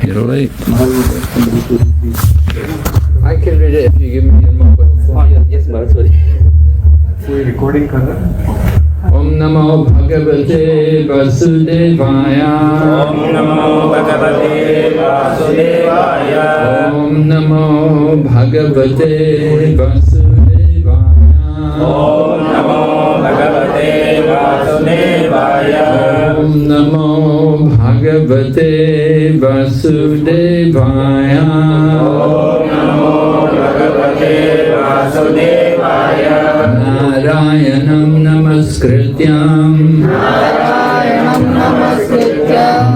You're late. I can read it if you give me your mobile phone. Yes, Bharat, sorry. कोई recording कर रहा है? Om Namo Bhagavate Vasudevaya. Om Namo Bhagavate Vasudevaya. Om Namo Bhagavate Vasudevaya. Om Namo Bhagavate Vasudevaya. Om Namo Bhagavate Vasudevaya. Om Namo Bhagavate Vasudevaya. Narayanam Namaskrityam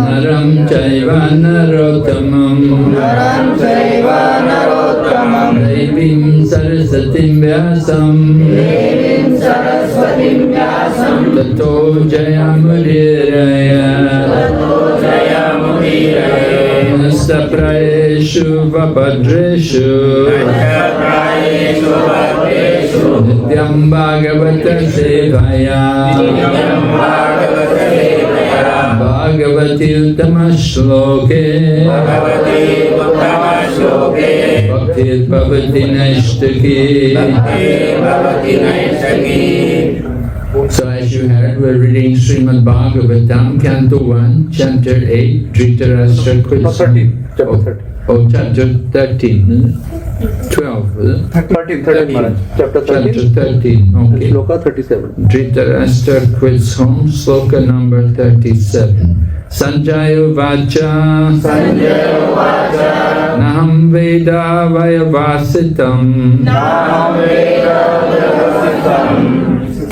Naram Chaiva Narottamam Devim Sarasatim Vyasam Tato Jayamudiraya Nastapraeshu Vabhadreshu Nityam Bhagavata Sevaya Bhagavati Uttama Shloke Bhaktir Bhavati Naishtaki. So as you heard, we're reading Srimad Bhagavatam, Canto 1, Chapter 8, Dhritarashtra quits. Oh, Chapter 13, 12, 13, Maharaj. Chapter 13. Chapter 13, okay. Shloka 37. Dhritarashtra quits home, sloka number 37. Sanjaya Vacha Naham Veda Vayavasitam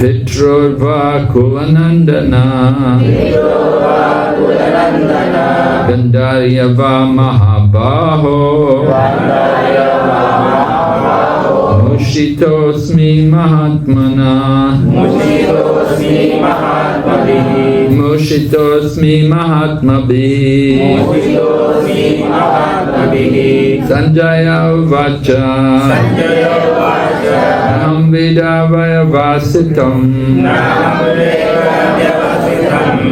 Pitrurva Kulanandana Gandaryava Mahabaho Mushitosmi Mahatmana Mushitosmi Mahatmabhi Sanjaya Vacha Naham Veda Vayavasitam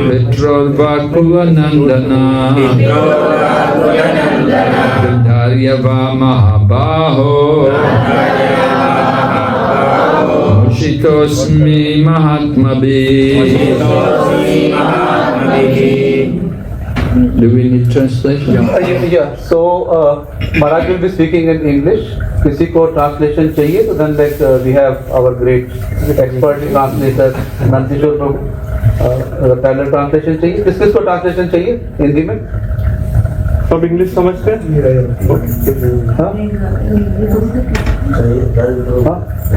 Pitrurva Kulanandana Gandaryava Mahabaho Mushitosmi Mahatmabhi. Do we need translation? Yeah. So Maharaj will be speaking in English. किसी को translation चाहिए तो then like we have our great expert translator Nandkishore प्रभु. पहले translation चाहिए. किसको translation चाहिए हिंदी में? सब इंग्लिश समझते हैं? हाँ?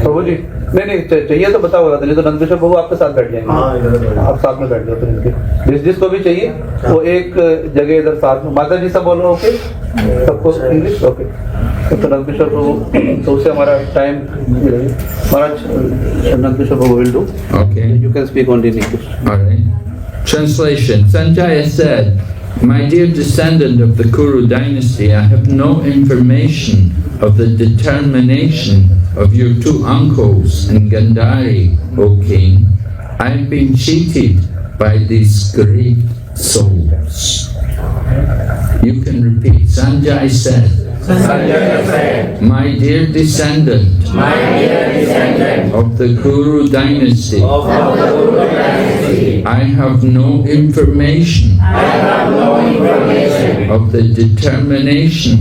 प्रभु जी नहीं चाहिए तो बताओ, नहीं तो नंदकिशोर प्रभु आपके साथ बैठ जाएंगे. आप साथ में बैठ जाओ फिर इनके. जिसको भी चाहिए वो एक जगह इधर साथ में. माता जी सब बोलो ओके, सबको इंग्लिश ओके. तो नंदकिशोर प्रभु तो उससे हमारा टाइम महाराज Nandkishore Prabhu will do. Okay. You can speak only in English. All right. Translation. Sanjaya said, "My dear descendant of the Kuru dynasty, I have no information of the determination of your two uncles in Gandhari, O king. I have been cheated by these great souls." You can repeat. Sanjay said, "My dear descendant of the Kuru dynasty, I have no information of the determination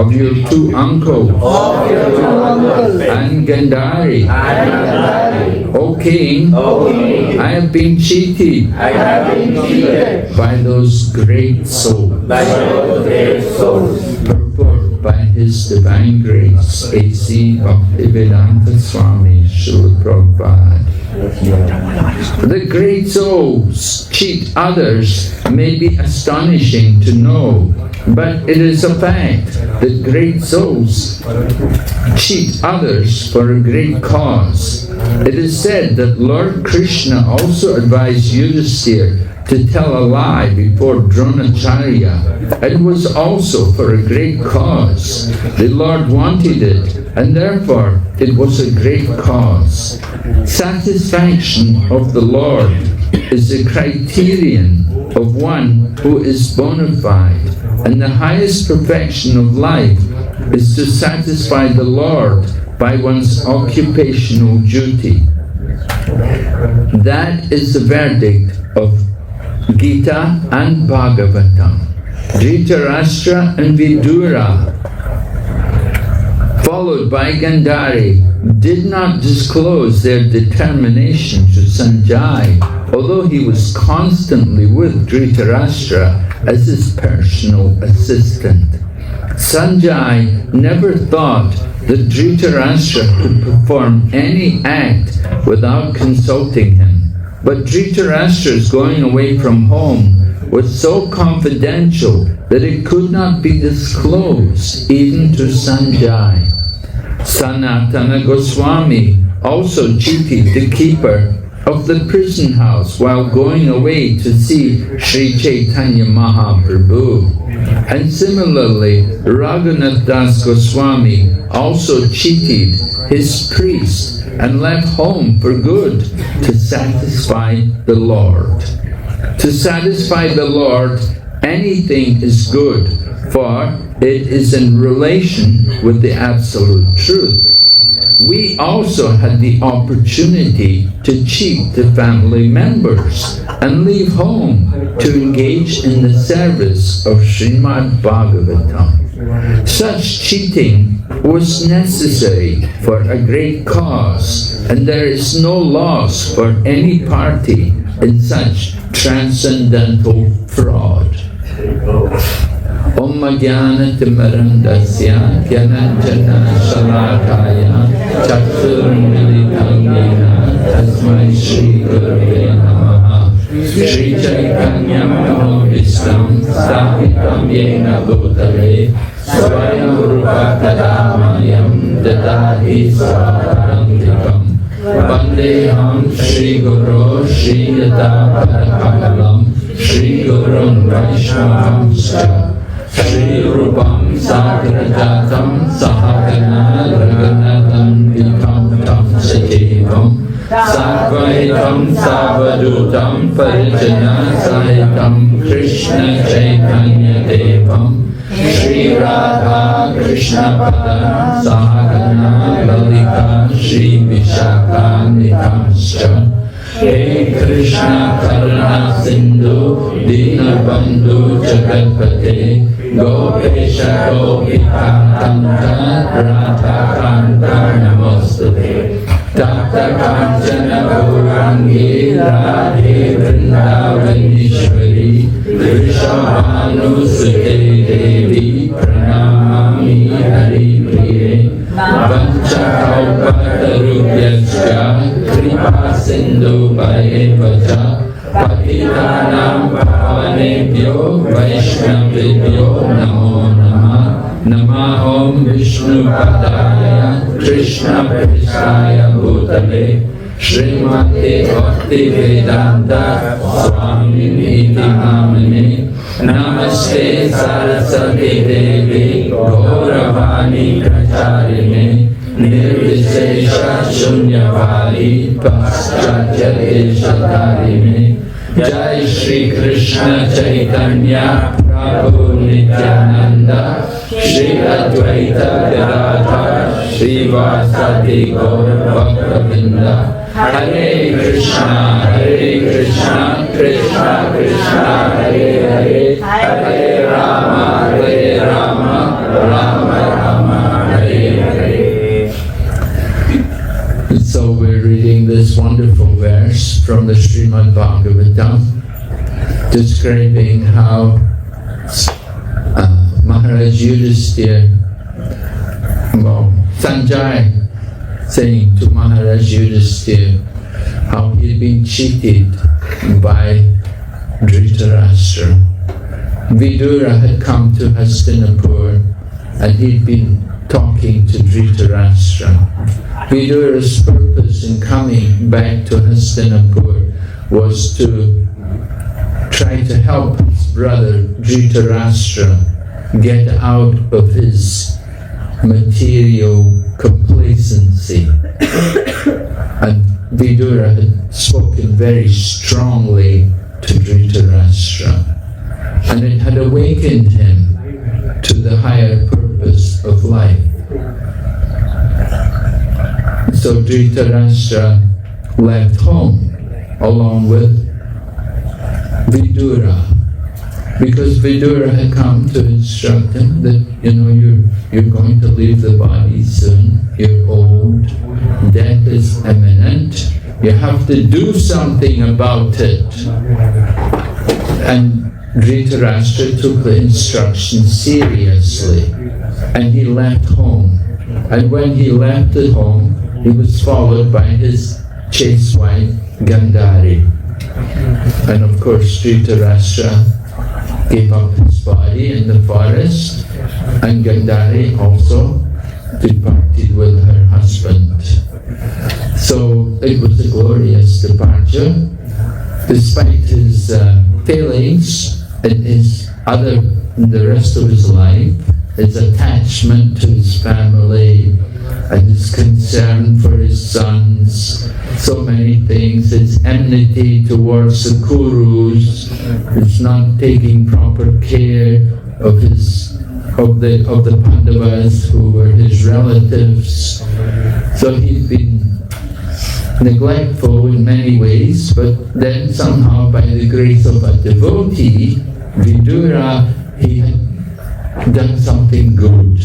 of your two uncles and Gandhari. O king, I have been cheated by those great souls. Purport by His Divine Grace, A.C. Bhaktivedanta Swami Srila Prabhupada. The great souls cheat others may be astonishing to know, but it is a fact that great souls cheat others for a great cause. It is said that Lord Krishna also advised Yudhisthira to tell a lie before Dronacharya. It was also for a great cause. The Lord wanted it, and therefore it was a great cause. Satisfaction of the Lord is the criterion of one who is bona fide, and the highest perfection of life is to satisfy the Lord by one's occupational duty. That is the verdict of Gita and Bhagavatam. Dhritarashtra and Vidura, followed by Gandhari, did not disclose their determination to Sanjay, although he was constantly with Dhritarashtra as his personal assistant. Sanjay never thought that Dhritarashtra could perform any act without consulting him. But Dhritarashtra's going away from home was so confidential that it could not be disclosed even to Sanjay. Sanatana Goswami also cheated the keeper of the prison house while going away to see Sri Chaitanya Mahaprabhu. And similarly, Raghunath Das Goswami also cheated his priest and left home for good to satisfy the Lord. To satisfy the Lord, anything is good, for it is in relation with the absolute truth. We also had the opportunity to cheat the family members and leave home to engage in the service of Srimad Bhagavatam. Such cheating was necessary for a great cause, and there is no loss for any party in such transcendental fraud. Om Jnana Timarandasya Jnananjana Shalakaya Chaturmilitam Yena Tasmai Shri Gurave Namaha Shri Chaitanya Manobhistam Sthapitam Yena Bhutale Swayam Rupa Kadamayam Dadadi Swarantikam Vandeham Shri Guru Shri Yata Padakamalam Shri Gurun Vaishnavamscha Shri Rupam Sagrajatam Sahagana Raganatam Vikamtam Sajevam Sadvaitam Savadutam Parijana Sahitam Krishna Chaitanya Devam Shri Radha Krishna Padam Sahagana Lalita Shri Vishaka Nitamscha Hey Krishna Karuna Sindhu Dinabandhu Jagatpate Gopesha Gopika Kanta Radha Kanta Namostate Tapta Kanchana Gaurangi Radhe Vrindavanishwari Vrishabhanu Sute Devi Pranamami Hari Priye Vanchakalpatarubhyascha Kripa Sindhu Bhayevacha Patitanam Pavanebhyo Vaishnavibhyo Namo Namah Namahom Vishnu Padaya Krishna Prishaya Bhutale Srimati Bhakti Vedanta Swamini Iti Namane Namaste Saraswati Devi Gauravani Pracharine Nirvishesha Shunyavali Paschatya Deshatarine Jai Shri Krishna Chaitanya Prabhu Nityananda Shri Advaita Gadadhar Shri Vasati Gaur Bhaktavinda Hare Krishna Krishna Krishna Hare Hare Hare Rama Rama Rama Hare Hare. So we're reading this wonderful verse from the Srimad Bhagavatam describing how Maharaj Yudhisthira, Sanjay saying to Maharaj Yudhisthira how he'd been cheated by Dhritarashtra. Vidura had come to Hastinapur and he'd been talking to Dhritarashtra. Vidura's purpose in coming back to Hastinapur was to try to help his brother Dhritarashtra get out of his material complacency. And Vidura had spoken very strongly to Dhritarashtra, and it had awakened him to the higher purpose of life. So Dhritarashtra left home along with Vidura, because Vidura had come to instruct him that, you're going to leave the body soon, you're old, death is imminent, you have to do something about it. And Dhritarashtra took the instructions seriously, and he left home. And when he left the home, he was followed by his chaste wife, Gandhari. And of course, Dhritarashtra gave up his body in the forest, and Gandhari also departed with her husband. So it was a glorious departure. Despite his failings in the rest of his life, his attachment to his family, and his concern for his sons, so many things, his enmity towards the Kurus, his not taking proper care of the Pandavas who were his relatives. So he'd been neglectful in many ways, but then somehow by the grace of a devotee, Vidura, he had done something good.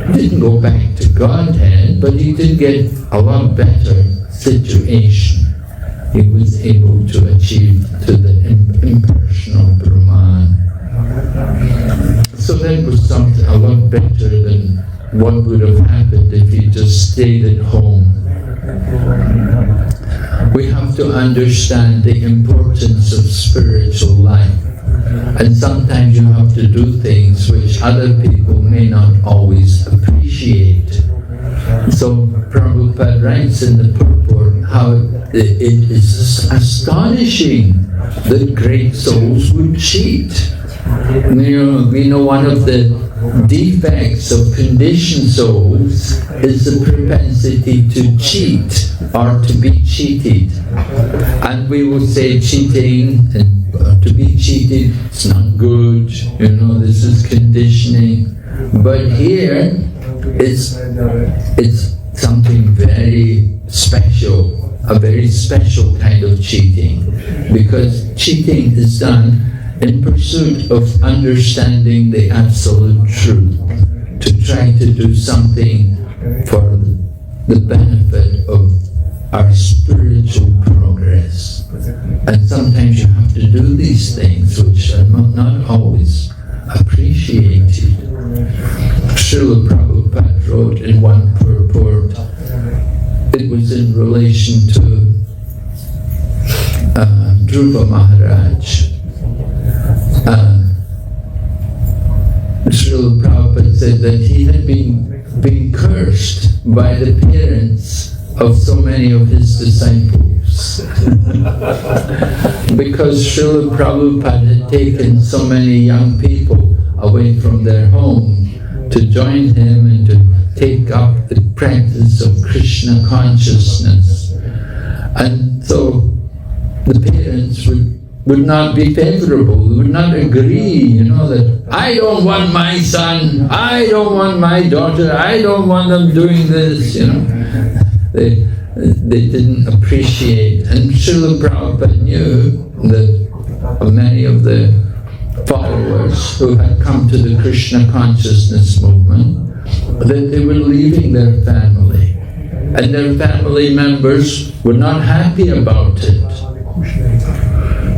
He didn't go back to Godhead, but he did get a lot better situation. He was able to achieve to the impersonal Brahman. So that was something a lot better than what would have happened if he just stayed at home. We have to understand the importance of spiritual life. And sometimes you have to do things which other people may not always appreciate. So Prabhupada writes in the purport how it is astonishing that great souls would cheat. We know one of the defects of conditioned souls is the propensity to cheat or to be cheated. And we will say cheating and to be cheated, it's not good, this is conditioning. But here, it's something very special, a very special kind of cheating, because cheating is done in pursuit of understanding the absolute truth, to try to do something for the benefit of our spiritual progress. And sometimes you have to do these things which are not always appreciated. Srila Prabhupada wrote in one purport, it was in relation to Dhruva Maharaj. Srila Prabhupada said that he had been cursed by the parents of so many of his disciples because Srila Prabhupada had taken so many young people away from their home to join him and to take up the practice of Krishna consciousness. And so the parents would not be favorable, would not agree, that I don't want my son, I don't want my daughter, I don't want them doing this, They didn't appreciate. And Srila Prabhupada knew that many of the followers who had come to the Krishna consciousness movement, that they were leaving their family. And their family members were not happy about it.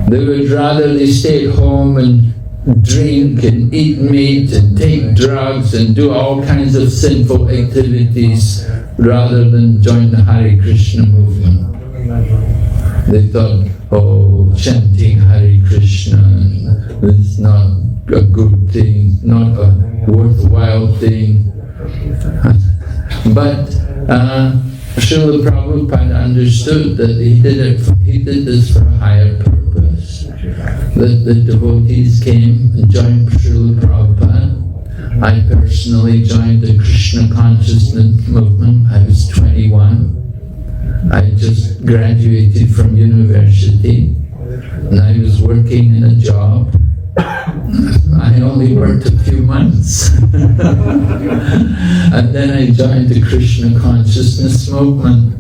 They would rather they stay at home and drink and eat meat and take drugs and do all kinds of sinful activities rather than join the Hare Krishna movement. They thought, chanting Hare Krishna is not a good thing, not a worthwhile thing. But Srila Prabhupada understood that he did this for a higher purpose. That the devotees came and joined Srila Prabhupada. I personally joined the Krishna consciousness movement. I was 21. I just graduated from university. and I was working in a job. I only worked a few months. And then I joined the Krishna consciousness movement.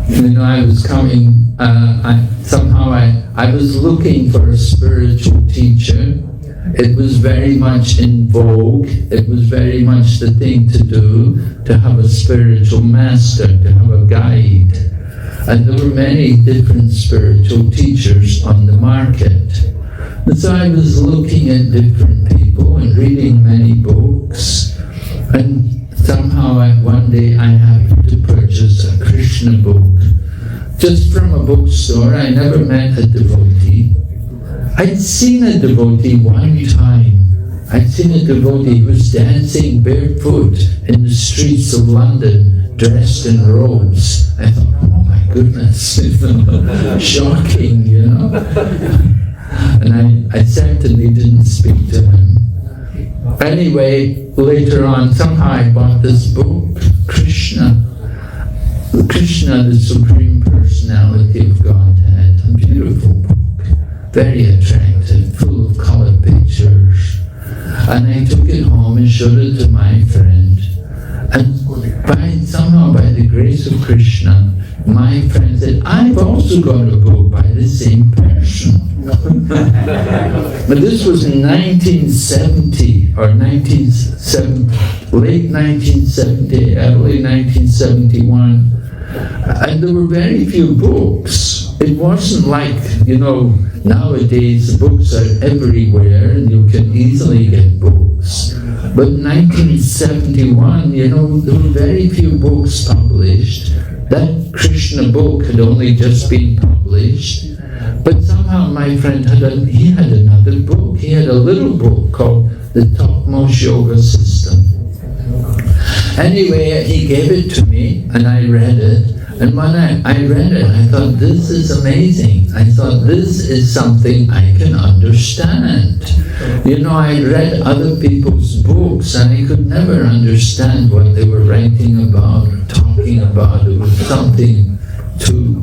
You know, I was coming, I was looking for a spiritual teacher. It was very much in vogue. It was very much the thing to do, to have a spiritual master, to have a guide. And there were many different spiritual teachers on the market. And so I was looking at different people and reading many books. And somehow one day I happened to purchase a Krishna book. Just from a bookstore. I never met a devotee. I'd seen a devotee one time. I'd seen a devotee who was dancing barefoot in the streets of London, dressed in robes. I thought, oh my goodness, shocking, you know. And I certainly didn't speak to him. Anyway, later on, somehow I bought this book, Krishna. Krishna, the Supreme Personality of Godhead. A beautiful book. Very attractive, full of colored pictures. And I took it home and showed it to my friend. And somehow by the grace of Krishna, my friend said, I've also got a book by the same person. But this was in 1970, or late 1970, early 1971. And there were very few books. It wasn't like, you know, nowadays the books are everywhere and you can easily get books. But in 1971, you know, there were very few books published. That Krishna book had only just been published. But somehow my friend had another book. He had a little book called The Topmost Yoga System. Anyway, he gave it to me and I read it. And when I read it, I thought, this is amazing. I thought, this is something I can understand. You know, I read other people's books and I could never understand what they were writing about or talking about. It was something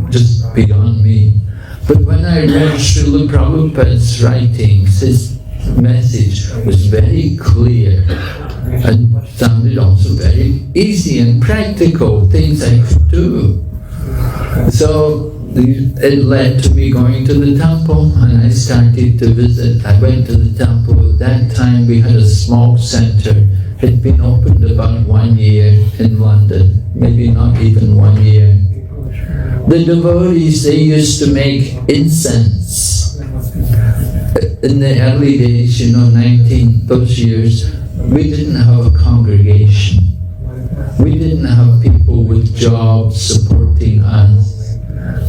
just beyond me. But when I read Srila Prabhupada's writings, his message was very clear and sounded also very easy and practical, things I could do. So it led to me going to the temple, and I started to visit. I went to the temple. At that time we had a small center. It had been opened about 1 year in London, maybe not even 1 year. The devotees, they used to make incense. In the early days, you know, those years, we didn't have a congregation. We didn't have people with jobs supporting us.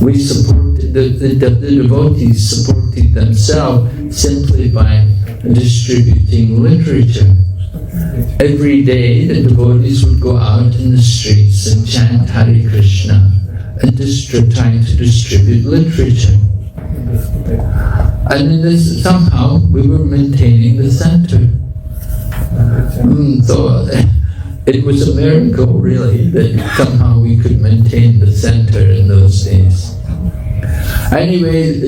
We supported, the devotees supported themselves simply by distributing literature. Every day the devotees would go out in the streets and chant Hare Krishna and trying to distribute literature. And somehow we were maintaining the center. So it was a miracle, really, that somehow we could maintain the center in those days. Anyway,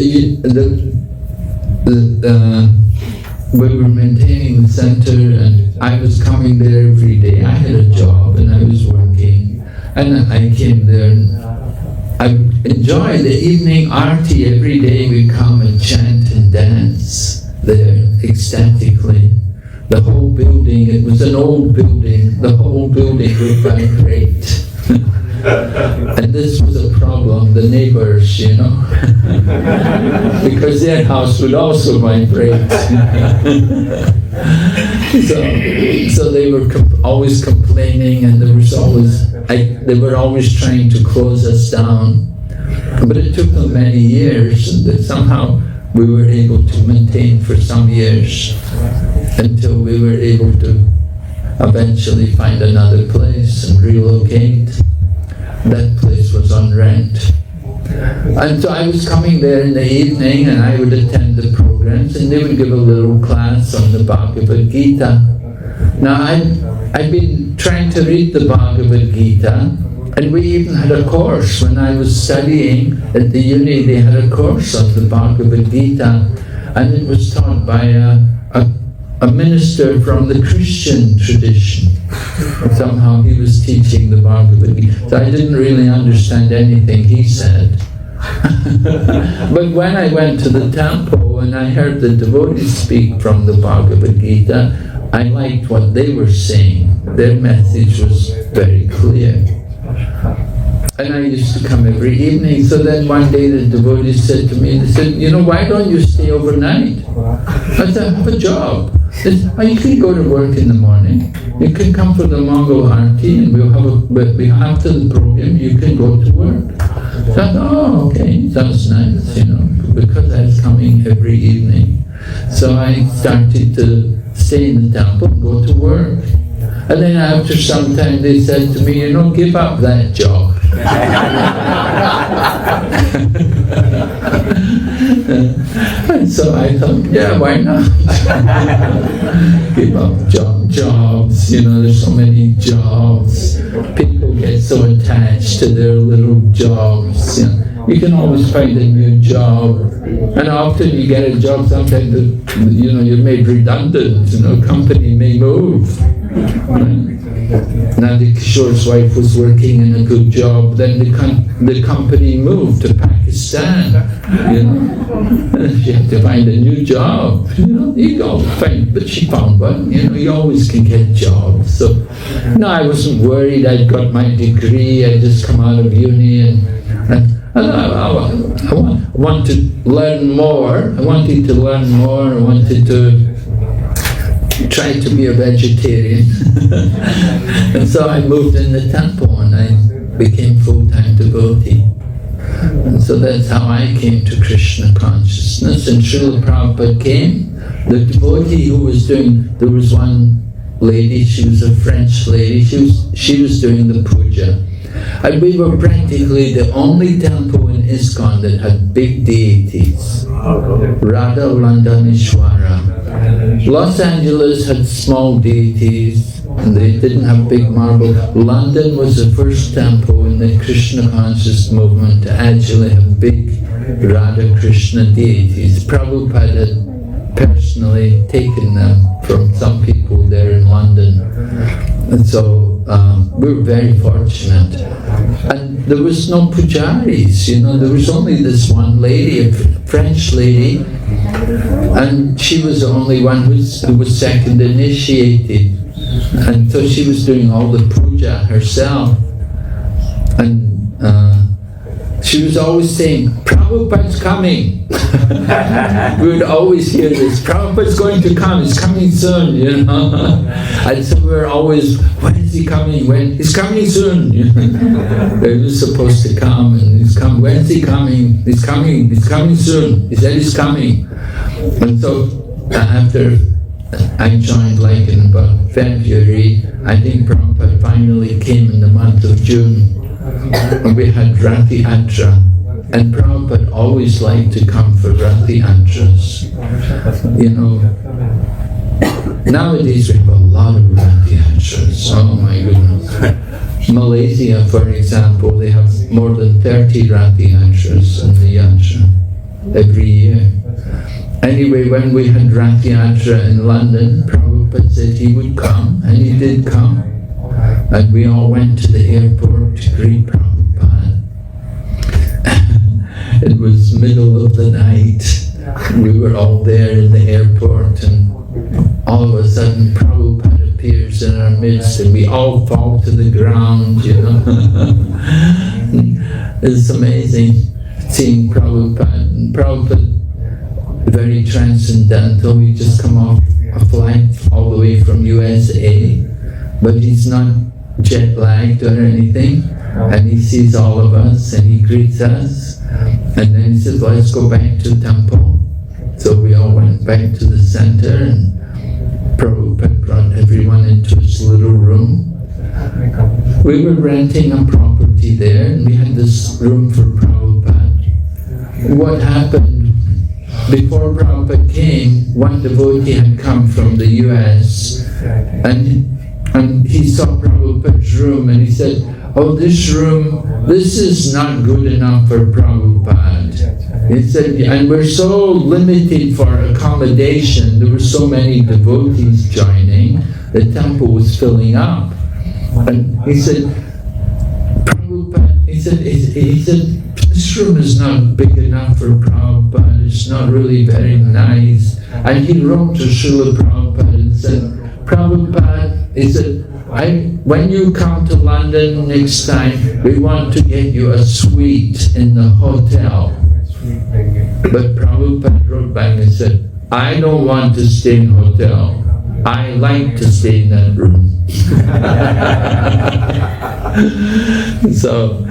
we were maintaining the center, and I was coming there every day. I had a job and I was working, and I came there. And I enjoyed the evening arti. Every day we come and chant and dance there ecstatically. The whole building, it was an old building, the whole building would vibrate. And this was a problem, the neighbors, you know, because their house would also vibrate. So they were always complaining, and they were always trying to close us down. But it took them many years, and that somehow we were able to maintain for some years, until we were able to eventually find another place and relocate. That place was on rent. And so I was coming there in the evening, and I would attend the programs, and they would give a little class on the Bhagavad Gita. Now I'd been trying to read the Bhagavad Gita, And we even had a course. When I was studying at the uni, they had a course on the Bhagavad Gita, and it was taught by a minister from the Christian tradition. Somehow he was teaching the Bhagavad Gita. So I didn't really understand anything he said. But when I went to the temple and I heard the devotees speak from the Bhagavad Gita, I liked what they were saying. Their message was very clear. And I used to come every evening. So then one day the devotees said to me, they said, you know, why don't you stay overnight? I said, I have a job. They said, oh, you can go to work in the morning. You can come for the Mongol Arti and after the program you can go to work. So I thought, oh, okay, sounds nice, you know, because I was coming every evening. So I started to stay in the temple and go to work. And then after some time they said to me, you know, give up that job. And so I thought, yeah, why not? Give up jobs, you know, there's so many jobs. People get so attached to their little jobs. You know. You can always find a new job. And often you get a job, sometimes, you know, you're made redundant, you know, company may move. Right? Nandi Kishore's wife was working in a good job, then the company moved to Pakistan, you know. She had to find a new job, you know. You go find, but she found one, you know. You always can get jobs. So, no, I wasn't worried. I'd got my degree. I'd just come out of uni, and I wanted to learn more. I wanted to learn more. I wanted to try to be a vegetarian. And so I moved in the temple and I became full-time devotee. And so that's how I came to Krishna consciousness. And Srila Prabhupada came. The devotee who was doing, there was one lady, she was a French lady, she was doing the puja. And we were practically the only temple in ISKCON that had big deities. Radha Landanishwara. Los Angeles had small deities, and they didn't have big marble. London was the first temple in the Krishna conscious movement to actually have big Radha Krishna deities. Prabhupada had personally taken them from some people there in London. And so we were very fortunate. And there was no pujaris, you know, there was only this one lady, a French lady, and she was the only one who was second initiated. And so she was doing all the puja herself. And she was always saying, Prabhupada's coming. We would always hear this, Prabhupada's going to come, he's coming soon, you know. And so we were always, when is he coming? He's coming soon. You know? He was supposed to come, and he's come. When is he coming? He's coming soon. He said he's coming. And so after I joined, like in about February, I think Prabhupada finally came in the month of June. And we had Rati Atra, and Prabhupada always liked to come for Rati Atras. You know, nowadays we have a lot of Rati Atras. Oh my goodness. Malaysia, for example, they have more than 30 Rati Atras in the Yatra every year. Anyway, when we had Rati Atra in London, Prabhupada said he would come, and he did come. And we all went to the airport to greet Prabhupada. It was middle of the night. We were all there in the airport, and all of a sudden Prabhupada appears in our midst, and we all fall to the ground, you know. It's amazing seeing Prabhupada. And Prabhupada, very transcendental. He just come off a flight all the way from USA, but he's not jet lagged or anything, and he sees all of us and he greets us, and then he says, let's go back to the temple. So we all went back to the center, and Prabhupada brought everyone into his little room. We were renting a property there, and we had this room for Prabhupada. What happened, before Prabhupada came, one devotee had come from the US, and he saw Prabhupada's room, and he said, oh, this room, this is not good enough for Prabhupada. He said, and we're so limited for accommodation. There were so many devotees joining, the temple was filling up. And he said, Prabhupada, he said, this room is not big enough for Prabhupada, it's not really very nice. And he wrote to Srila Prabhupada and said, Prabhupada, he said, when you come to London next time, we want to get you a suite in the hotel. But Prabhupada wrote back and said, I don't want to stay in a hotel. I like to stay in that room. So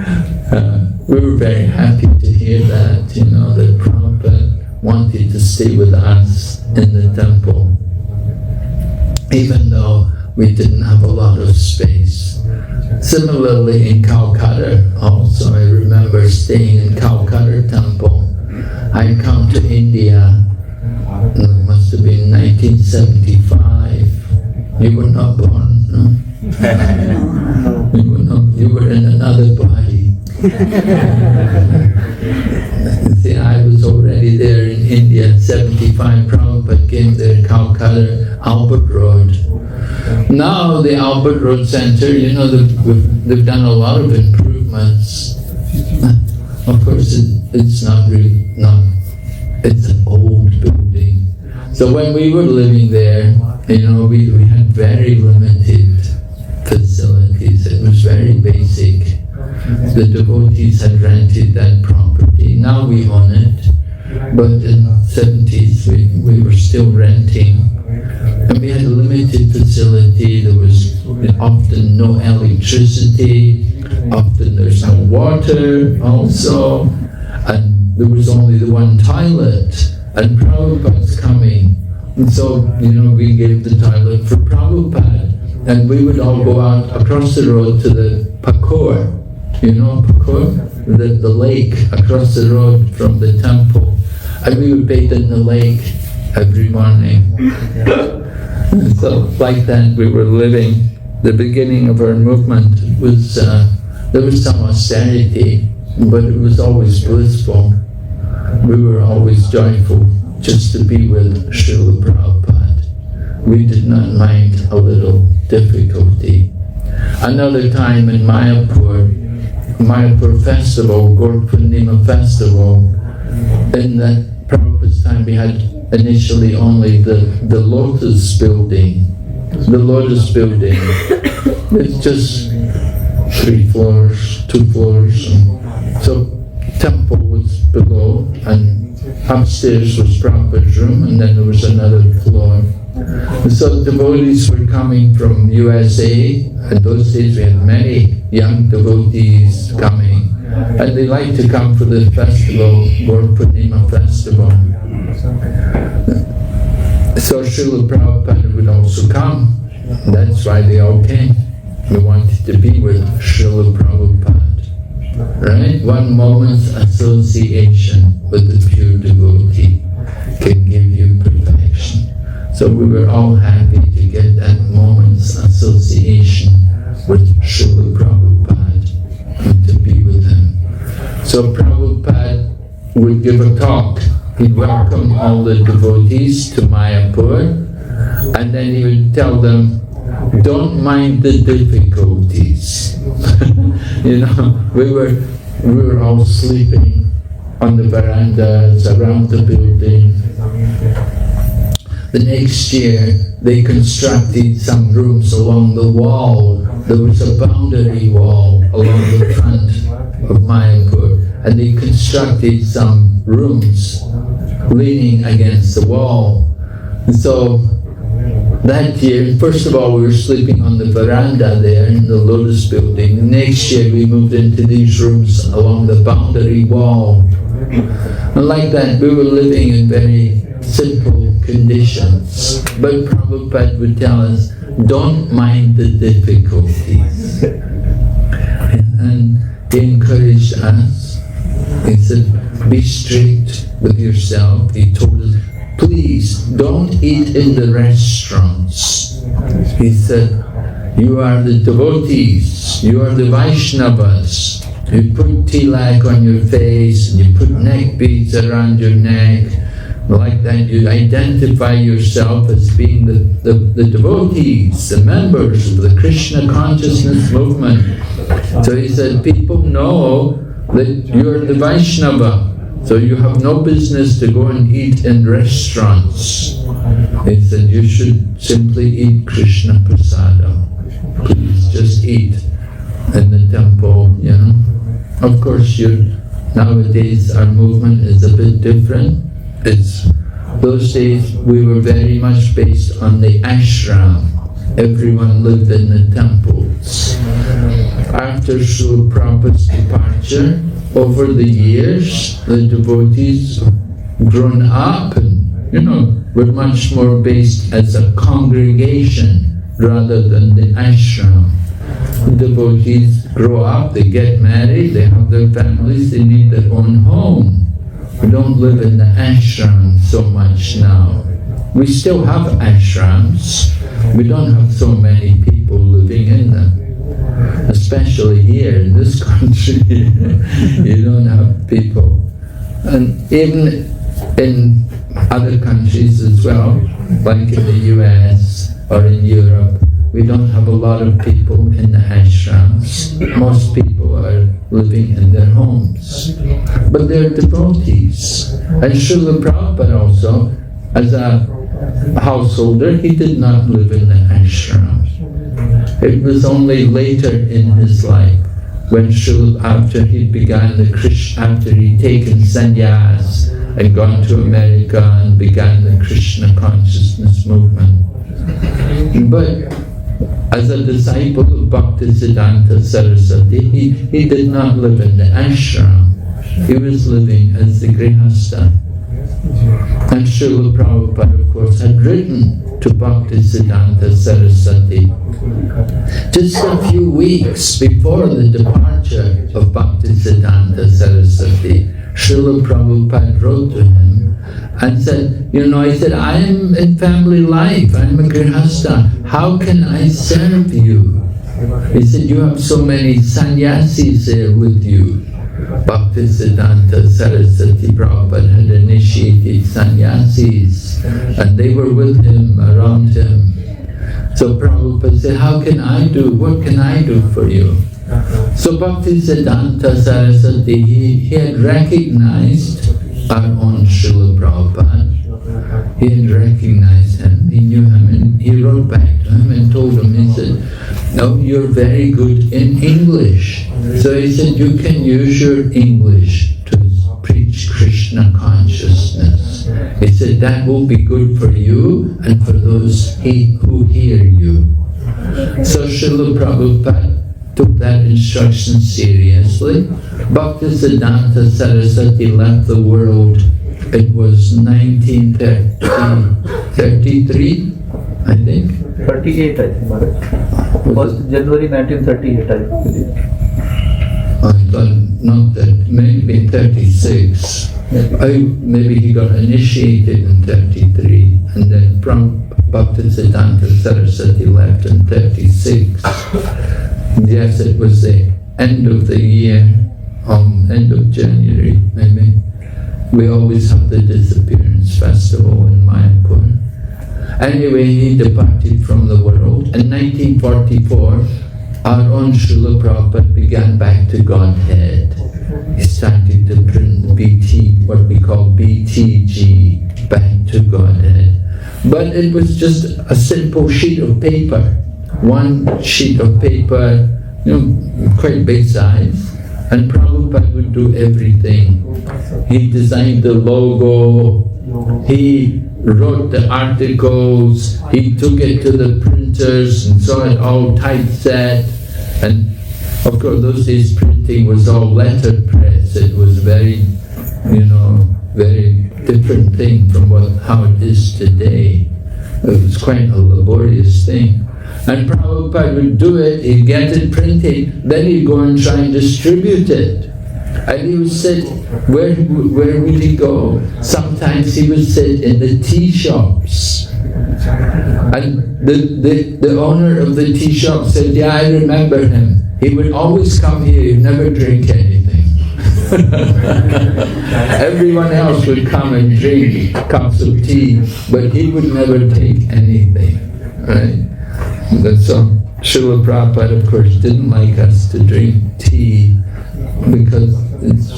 we were very happy to hear that, that Prabhupada wanted to stay with us in the temple, even though we didn't have a lot of space. Similarly in Calcutta also, I remember staying in Calcutta temple. I'd come to India, it must have been 1975. You were not born, no? You were in another body. See, I was already there in India in 75. Prabhupada came there, Calcutta, Albert Road. Now the Albert Road Center, they've done a lot of improvements. Of course, it's not really, it's an old building. So when we were living there, we had very limited facilities. It was very basic. The devotees had rented that property. Now we own it, but in the 70s we were still renting. And we had a limited facility. There was often no electricity, often there's no water also, and there was only the one toilet, and Prabhupada's coming. And so, we gave the toilet for Prabhupada, and we would all go out across the road to the Pakor, Pakor? The lake across the road from the temple, and we would bathe in the lake every morning. So like that we were living. The beginning of our movement was, there was some austerity, but it was always blissful. We were always joyful just to be with Srila Prabhupada. We did not mind a little difficulty. Another time in Mayapur festival, Gaur Purnima festival, in that Prabhupada's time we had initially only the Lotus building. The Lotus building, it's just 3 floors, 2 floors. So temple was below, and upstairs was Prabhupada's room, and then there was another floor. And so devotees were coming from USA. In those days we had many young devotees coming, and they liked to come for the festival, Gaur Purnima festival. So Srila Prabhupada would also come. That's why they all came. They wanted to be with Srila Prabhupada. Right? One moment's association with the pure devotee can give you perfection. So we were all happy to get that moment's association with Srila Prabhupada and to be with him. So Prabhupada would give a talk. He'd welcome all the devotees to Mayapur, and then he would tell them, don't mind the difficulties. We were all sleeping on the verandas around the building. The next year, they constructed some rooms along the wall. There was a boundary wall along the front of Mayapur, and they constructed some rooms leaning against the wall. And so that year, first of all, we were sleeping on the veranda there in the Lotus building. The next year, we moved into these rooms along the boundary wall. And like that, we were living in very simple conditions. But Prabhupada would tell us, don't mind the difficulties. And he encouraged us. He said, be strict with yourself. He told us, please don't eat in the restaurants. He said, You are the devotees, you are the Vaishnavas. You put tilak on your face, and you put neck beads around your neck. Like that, you identify yourself as being the devotees, the members of the Krishna consciousness movement. So he said, people know that you're the Vaishnava, so you have no business to go and eat in restaurants. He said, you should simply eat Krishna prasadam. Please just eat in the temple, you know. Of course, nowadays our movement is a bit different. Those days we were very much based on the ashram. Everyone lived in the temples. After Srila Prabhupada's departure, over the years, the devotees grown up and, you know, were much more based as a congregation rather than the ashram. The devotees grow up, they get married, they have their families, they need their own home. We don't live in the ashram so much now. We still have ashrams. We don't have so many people living in them. Especially here in this country, you don't have people. And even in other countries as well, like in the US or in Europe, we don't have a lot of people in the ashrams. Most people are living in their homes. But they're devotees. And Srila Prabhupada also, as a householder, he did not live in the ashram. It was only later in his life, when after he'd taken sannyas and gone to America and began the Krishna consciousness movement. But as a disciple of Bhaktisiddhanta Saraswati, he did not live in the ashram. He was living as the grihastha. And Srila Prabhupada, of course, had written to Bhaktisiddhanta Saraswati. Just a few weeks before the departure of Bhaktisiddhanta Saraswati, Srila Prabhupada wrote to him and said, he said, I am in family life, I am a grihastha, how can I serve you? He said, you have so many sannyasis there with you. Bhaktisiddhanta Saraswati Prabhupada had initiated sannyasis and they were with him, around him. So Prabhupada said, what can I do for you? So Bhaktisiddhanta Saraswati, he had recognized our own Srila Prabhupada. He had recognized him, he knew him, and he wrote back to him and told him, he said, no, you're very good in English. So he said, you can use your English to preach Krishna consciousness. He said, that will be good for you and for those who hear you. So Srila Prabhupada took that instruction seriously. Bhaktisiddhanta Saraswati left the world, it was 1933, I think. 38, I think, Maharaj. 1st January 1938, I believe. I thought not that, maybe 36. Maybe he got initiated in 33, and then Bhaktisiddhanta Saraswati left in 36. Yes, it was the end of the year, end of January, maybe. We always have the disappearance festival in Mayapur. Anyway, he departed from the world. In 1944, our own Srila Prabhupada began back to Godhead. He started to print what we call BTG, back to Godhead. But it was just a simple sheet of paper. One sheet of paper, quite big size. And Prabhupada would do everything. He designed the logo, he wrote the articles, he took it to the printers and saw it all typeset. And of course those days printing was all letterpress. It was very different thing from how it is today. It was quite a laborious thing. And Prabhupada would do it, he'd get it printed, then he'd go and try and distribute it. And he would sit, where would he go? Sometimes he would sit in the tea shops. And the owner of the tea shop said, yeah, I remember him. He would always come here, he'd never drink anything. Everyone else would come and drink cups of tea, but he would never take anything, right? And so Srila Prabhupada, of course, didn't like us to drink tea because it's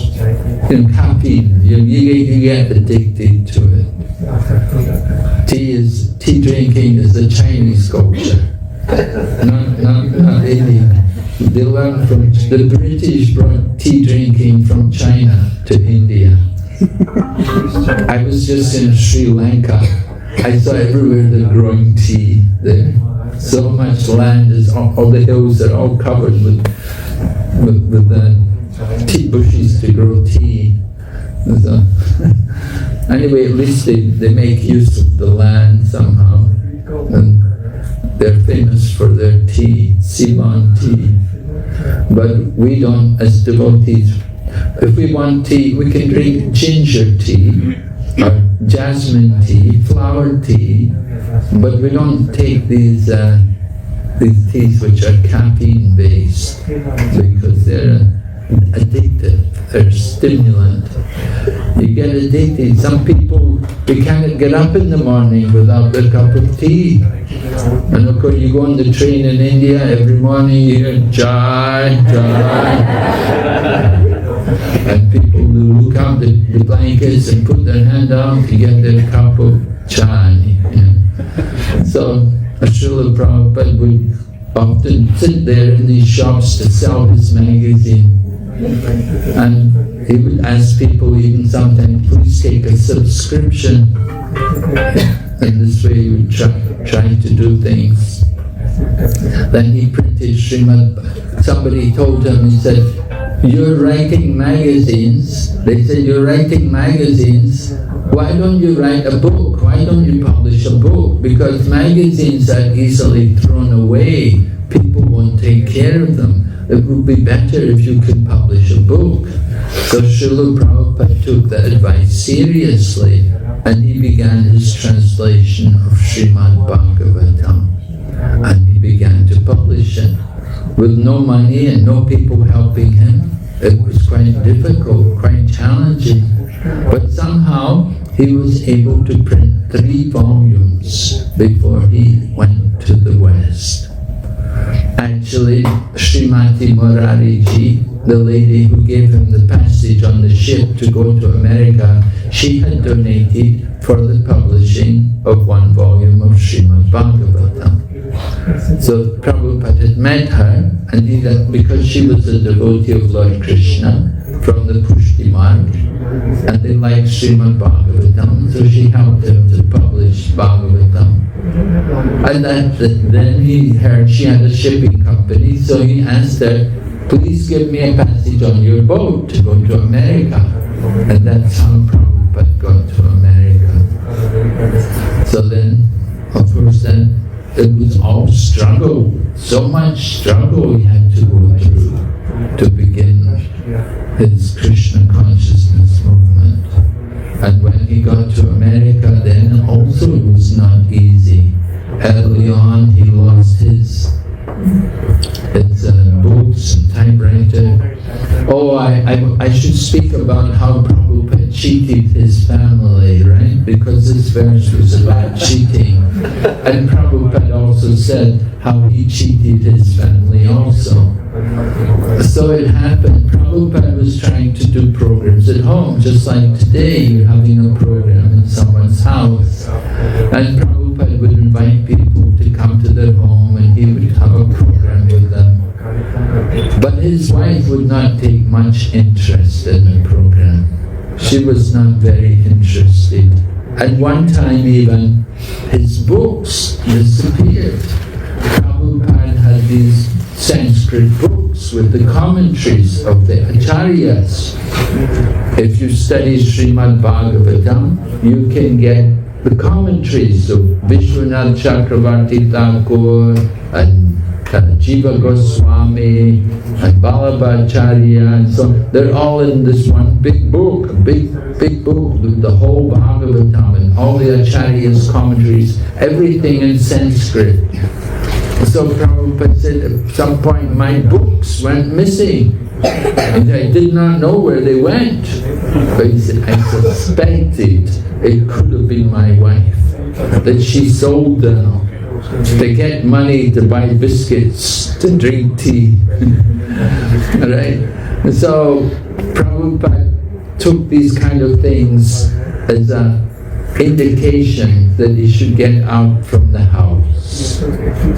caffeine. You get addicted to it. Tea drinking is a Chinese culture, not Indian. They learned from the British brought tea drinking from China to India. I was just in Sri Lanka. I saw everywhere they're growing tea there. So much land is all the hills are all covered with tea bushes to grow tea. So, anyway, at least they make use of the land somehow, and they're famous for their tea, Ceylon tea. But we don't, as devotees, if we want tea, we can drink ginger tea, or jasmine tea, flower tea, but we don't take these teas which are caffeine based because they're addictive, they're stimulant. You get addicted. Some people, they can't get up in the morning without their cup of tea. And of course you go on the train in India, every morning you hear chai, chai. And people will look up the blankets and put their hand out to get their cup of chai. Yeah. So Srila Prabhupada would often sit there in these shops to sell his magazine. And he would ask people even sometimes, please take a subscription. And this way he would try to do things. Then he printed Srimad. Somebody told him, he said, you're writing magazines. They said, you're writing magazines. Why don't you write a book? Why don't you publish a book? Because magazines are easily thrown away. People won't take care of them. It would be better if you could publish a book. So Srila Prabhupada took that advice seriously, and he began his translation of Srimad Bhagavatam. And he began to publish it with no money and no people helping him. It was quite difficult, quite challenging. But somehow he was able to print 3 volumes before he went to the West. Actually, Srimati Morariji, the lady who gave him the passage on the ship to go to America, she had donated for the publishing of 1 volume of Srimad Bhagavatam. So Prabhupada had met her, and because she was a devotee of Lord Krishna from the Pushti Marg, and they liked Srimad Bhagavatam, so she helped him to publish Bhagavatam. And then he heard she had a shipping company, so he asked her, please give me a passage on your boat to go to America. And that's how Prabhupada got to America. So then, of course, then it was all struggle, so much struggle he had to go through to begin his Krishna consciousness movement. And when he got to America, then also it was not easy. Early on, he lost his books and typewriter. Oh, I should speak about how Prabhupada cheated his family, right? Because this verse was about cheating. And Prabhupada also said how he cheated his family also. So it happened, Prabhupada was trying to do programs at home, just like today you're having a program in someone's house. And Prabhupada would invite people to come to their home and he would have a program with them. But his wife would not take much interest in the program. She was not very interested. At one time even, his books disappeared. Prabhupada had these Sanskrit books with the commentaries of the acharyas. If you study Srimad Bhagavatam, you can get the commentaries of Vishwanath Chakravarti Thakur and Jiva Goswami and Balabhacharya, and so they're all in this one big book, big book, the whole Bhagavatam and all the Acharyas' commentaries, everything in Sanskrit. So Prabhupada said at some point my books went missing. And I did not know where they went. But he said, I suspected it could have been my wife, that she sold them to get money to buy biscuits, to drink tea. Right? And so Prabhupada took these kind of things as an indication that he should get out from the house.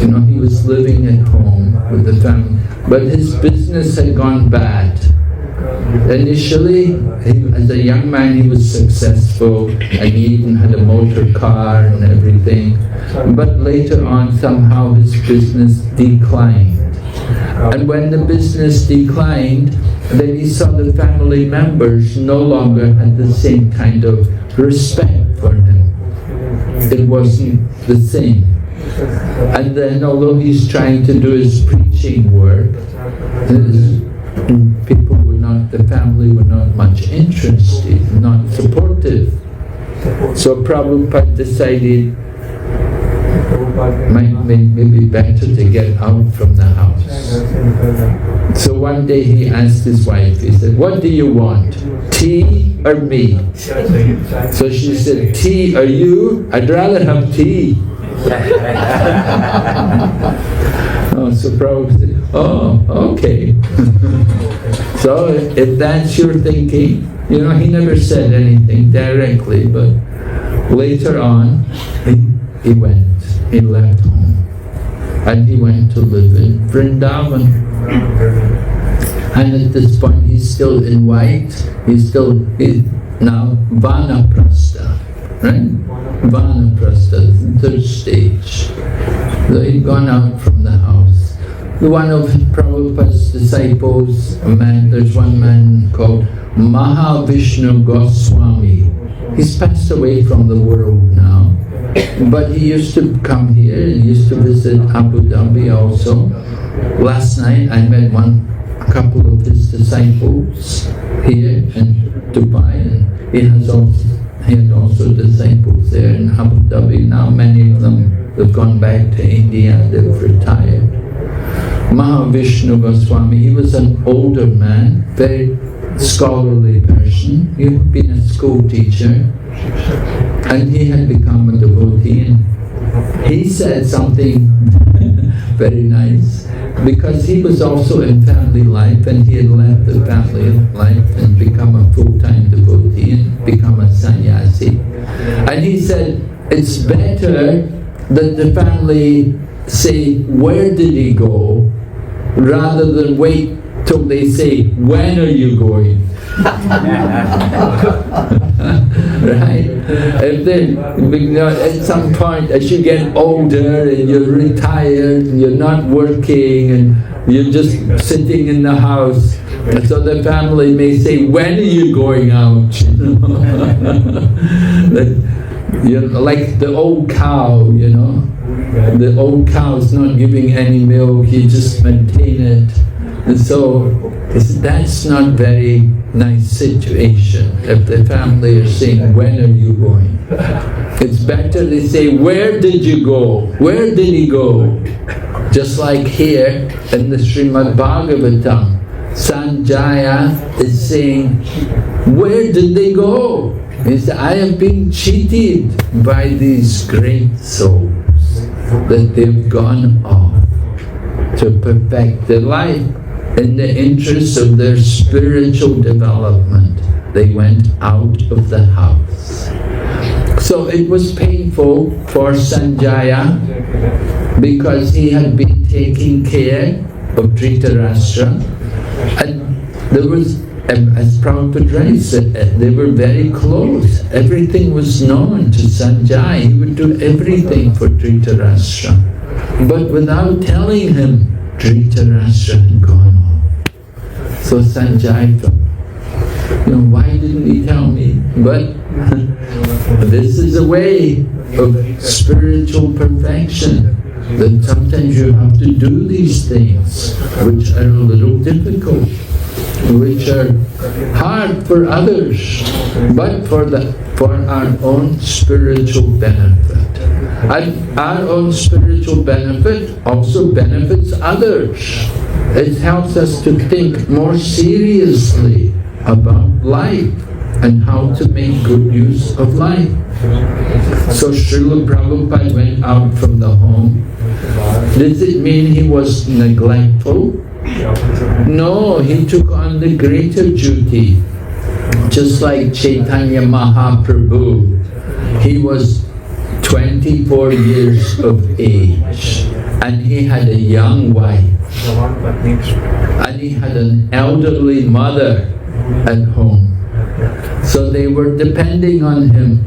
You know, he was living at home with the family, but his business had gone bad. Initially, as a young man, he was successful and he even had a motor car and everything. But later on, somehow his business declined. And when the business declined, then he saw the family members no longer had the same kind of respect for him. It wasn't the same. And then, although he's trying to do his preaching work, people were not, the family were not much interested, not supportive. So Prabhupada decided maybe better to get out from the house. So one day he asked his wife, he said, what do you want, tea or me? So she said, tea or you? I'd rather have tea. So Prabhupada said, oh, okay. So if that's your thinking, you know, he never said anything directly, but later on, he left home. And he went to live in Vrindavan. And at this point, he's still in white. He's now Vanaprastha, right? Vanaprastha, the third stage. So he'd gone out from the house. One of Prabhupada's disciples, there's one man called Mahavishnu Goswami. He's passed away from the world now. But he used to come here, he used to visit Abu Dhabi also. Last night I met a couple of his disciples here in Dubai, and he had also disciples there in Abu Dhabi. Now many of them have gone back to India, they've retired. Mahavishnu Goswami, he was an older man, very scholarly person. He had been a school teacher. And he had become a devotee, and he said something very nice, because he was also in family life and he had left the family life and become a full-time devotee and become a sannyasi. And he said, it's better that the family say, where did he go, rather than wait till they say, when are you going? Right? If then, at some point, as you get older and you're retired and you're not working and you're just sitting in the house, so the family may say, when are you going out? You're like the old cow, you know. The old cow is not giving any milk, you just maintain it. And so that's not very nice situation if the family are saying, when are you going? It's better they say, where did you go? Where did he go? Just like here in the Srimad Bhagavatam, Sanjaya is saying, where did they go? He said, I have been cheated by these great souls that they've gone off to perfect their life. In the interest of their spiritual development, they went out of the house. So it was painful for Sanjaya because he had been taking care of Dhritarashtra, and there was, as Prabhupada said, they were very close. Everything was known to Sanjaya. He would do everything for Dhritarashtra. But without telling him, Dhritarashtra had gone off. So Sanjaya thought, why didn't he tell me? But this is a way of spiritual perfection. that sometimes you have to do these things which are a little difficult, which are hard for others, but for our own spiritual benefit. And our own spiritual benefit also benefits others. It helps us to think more seriously about life and how to make good use of life. So Srila Prabhupada went out from the home. Does it mean he was neglectful? No, he took on the greater duty. Just like Chaitanya Mahaprabhu, he was 24 years of age and he had a young wife and he had an elderly mother at home. So they were depending on him.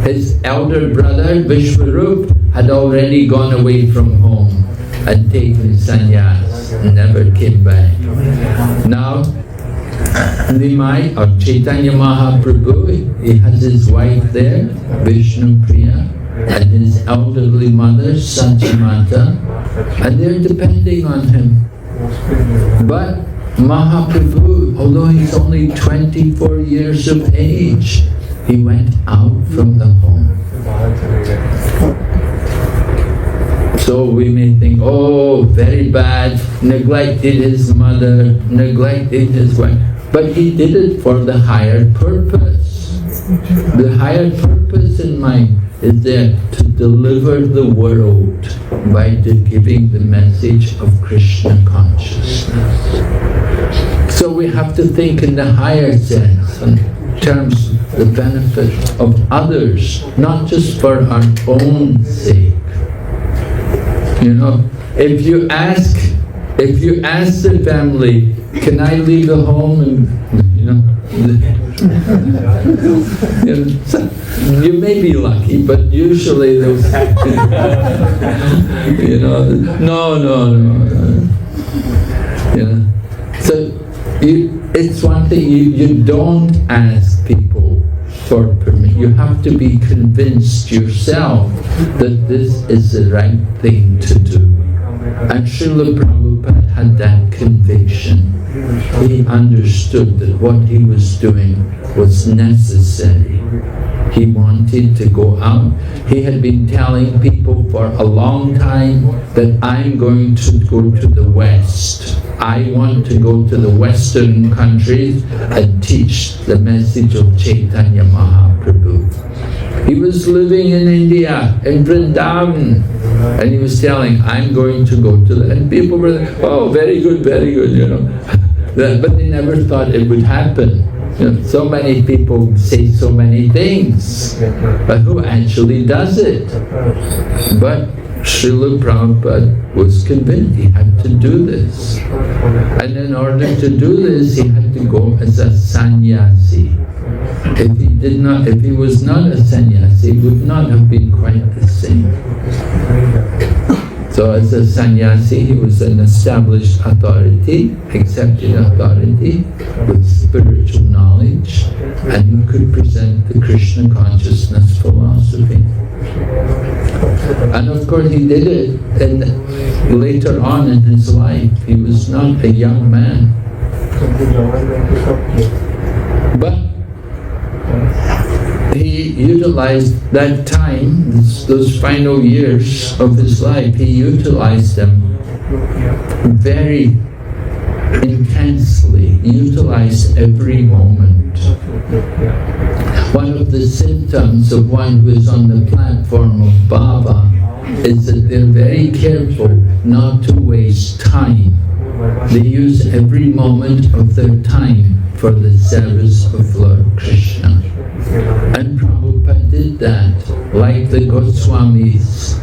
His elder brother Vishwarup had already gone away from home and taken sannyas and never came back. Now Nimai or Chaitanya Mahaprabhu, he has his wife there, Vishnu Priya, and his elderly mother, Satyamata, and they're depending on him. But Mahaprabhu, although he's only 24 years of age, he went out from the home. So we may think, oh, very bad, neglected his mother, neglected his wife. But he did it for the higher purpose. The higher purpose in mind is there to deliver the world by giving the message of Krishna consciousness. So we have to think in the higher sense, in terms of the benefit of others, not just for our own sake. You know, if you ask the family, can I leave the home and, you may be lucky, but usually those, no. So it's one thing, you don't ask people for permission. You have to be convinced yourself that this is the right thing to do. And Srila Prabhupada had that conviction. He understood that what he was doing was necessary. He wanted to go out. He had been telling people for a long time that I'm going to go to the West. I want to go to the Western countries and teach the message of Chaitanya Mahaprabhu. He was living in India, in Vrindavan, and he was telling, I'm going to go to the... And people were like, oh, very good, But they never thought it would happen. So many people say so many things, but who actually does it? But Srila Prabhupada was convinced he had to do this. And in order to do this, he had to go as a sannyasi. If he was not a sannyasi, it would not have been quite the same. So as a sannyasi, he was an established authority, accepted authority, with spiritual knowledge, and he could present the Krishna consciousness philosophy. And of course he did it, and later on in his life, he was not a young man. But he utilized that time, those final years of his life, he utilized them very intensely, utilized every moment. One of the symptoms of one who is on the platform of Baba is that they're very careful not to waste time. They use every moment of their time for the service of Lord Krishna. And Prabhupada did that, like the Goswamis.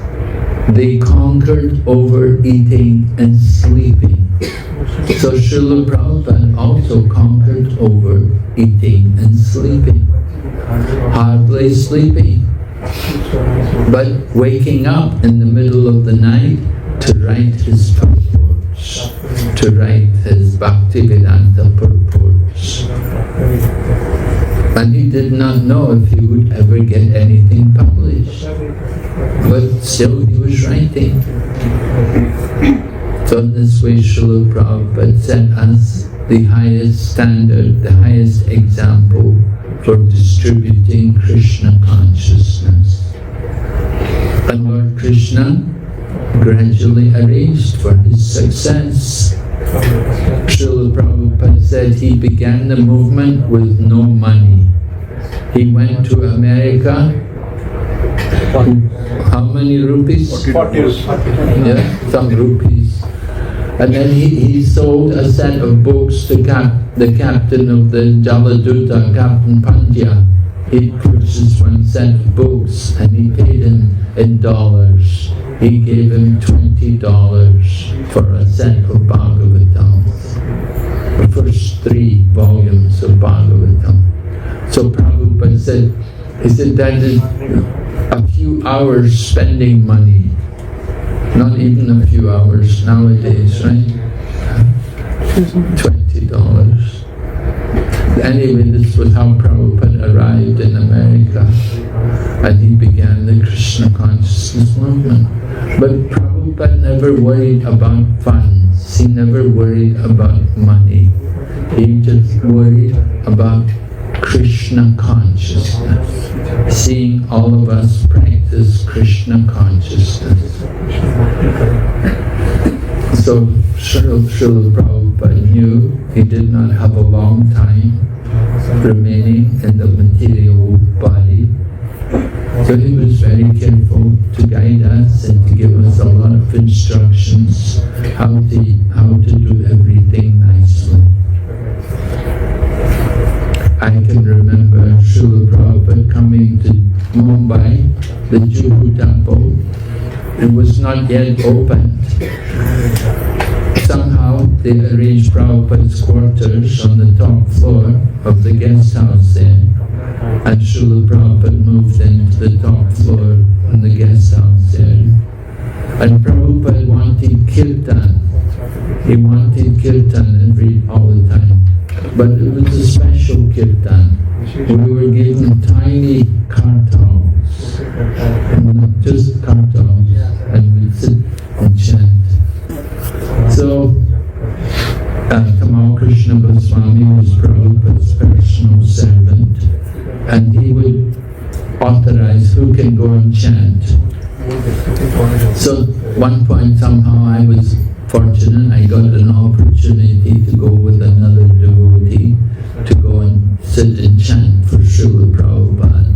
They conquered overeating and sleeping. So Srila Prabhupada also conquered overeating and sleeping. Hardly sleeping, but waking up in the middle of the night to write his purports, to write his Bhaktivedanta purports. And he did not know if he would ever get anything published. but still he was writing. So in this way Srila Prabhupada set us the highest standard, the highest example for distributing Krishna consciousness. And Lord Krishna gradually arranged for his success. Srila Prabhupada said he began the movement with no money. He went to America. How many rupees? 40 rupees. Yeah, some rupees. And then he sold a set of books to the captain of the Jaladuta, Captain Pandya. He purchased one set of books and he paid him in dollars. He gave him $20 for a set of Bhagavatam, the first 3 volumes of Bhagavatam. So Prabhupada said, that is a few hours spending money. Not even a few hours nowadays, right? $20. Anyway, this was how Prabhupada arrived in America, and he began the Krishna consciousness movement. But Prabhupada never worried about funds. He never worried about money. He just worried about Krishna consciousness, seeing all of us practice Krishna consciousness. So Srila Prabhupada knew he did not have a long time remaining in the material body. So he was very careful to guide us and to give us a lot of instructions how to do everything nicely. I can remember Srila Prabhupada coming to Mumbai, the Juhu temple. It was not yet opened. Somehow they arranged Prabhupada's quarters on the top floor of the guest house there. And Srila Prabhupada moved into the top floor in the guest house there. And Prabhupada wanted kirtan. He wanted kirtan all the time. But it was a special kirtan. We were given tiny kartals, just kartals, and we'd sit and chant. So, Tamal Krishna Goswami was Prabhupada's personal servant, and he would authorize who can go and chant. So, one point somehow I was fortunate, I got an opportunity to go with another devotee to go and sit and chant for Srila Prabhupada.